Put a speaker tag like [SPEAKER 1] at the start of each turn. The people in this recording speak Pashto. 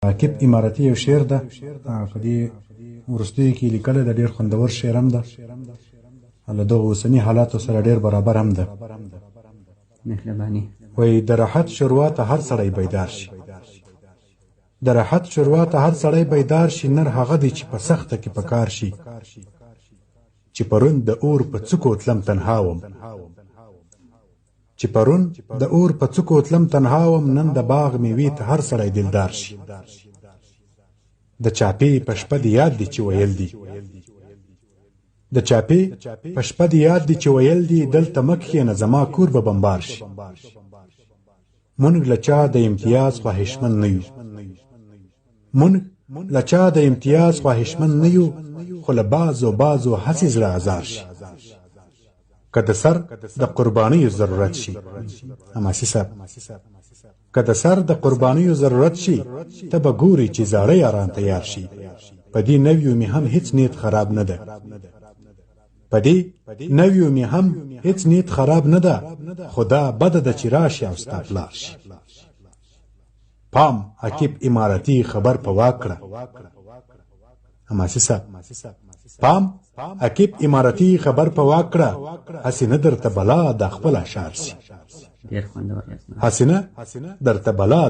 [SPEAKER 1] عاقب امارتي یو شعر ده په دې وروستیو کې لیکلی ده، ډېر خوندور شعر هم ده، له دغو اوسني حالاتو سره ډېر برابر هم ده.
[SPEAKER 2] مهرباني
[SPEAKER 1] وایي د راحت شروع ته هر سړی بیدار شي، د راحت شروع ته هر سړی بیدار شي، نر هغه دی چې په سخته کې په کار شي، چې پرون د اور په څوکو تلم تنها وم، چې پرون د اور په څوکو تلم تنها وم، نن د باغ میوې ته هر سړی دلدار شي. د چاپې په شپه دې یاد دي چې ویل دي، د چاپې په شپه دې یاد دي چې ویل دي، دلته مه کښېنه زما کور به بمبار شي. مونږ له چا د امتیاز خواهشمن نه یو، مونږ له چا د امتیاز خواهشمن نه یو، خو له بعضو هسې زړه ازار شي. که د سر د قربانیو ضرورت شي، حماسي صاحب، که د سر د قربانیو ضرورت شي، ته به ګوري چې زاړه یاران تیار شي. په دې نویو مې هم هیڅ نیت خراب نه ده، په دې نویو مې هم هیڅ نیت خراب نه ده، خدا بده ده چې راشي او ستا پلار شي. پام عاقب امارتي خبر په واک کړه، حماسي صاحب، پام عاقب امارتي خبر په واک کړه، هسې نه درته بلا د خپل اشعار شي،
[SPEAKER 2] ډېر خوندور یاست.
[SPEAKER 1] هسې نه درته بلا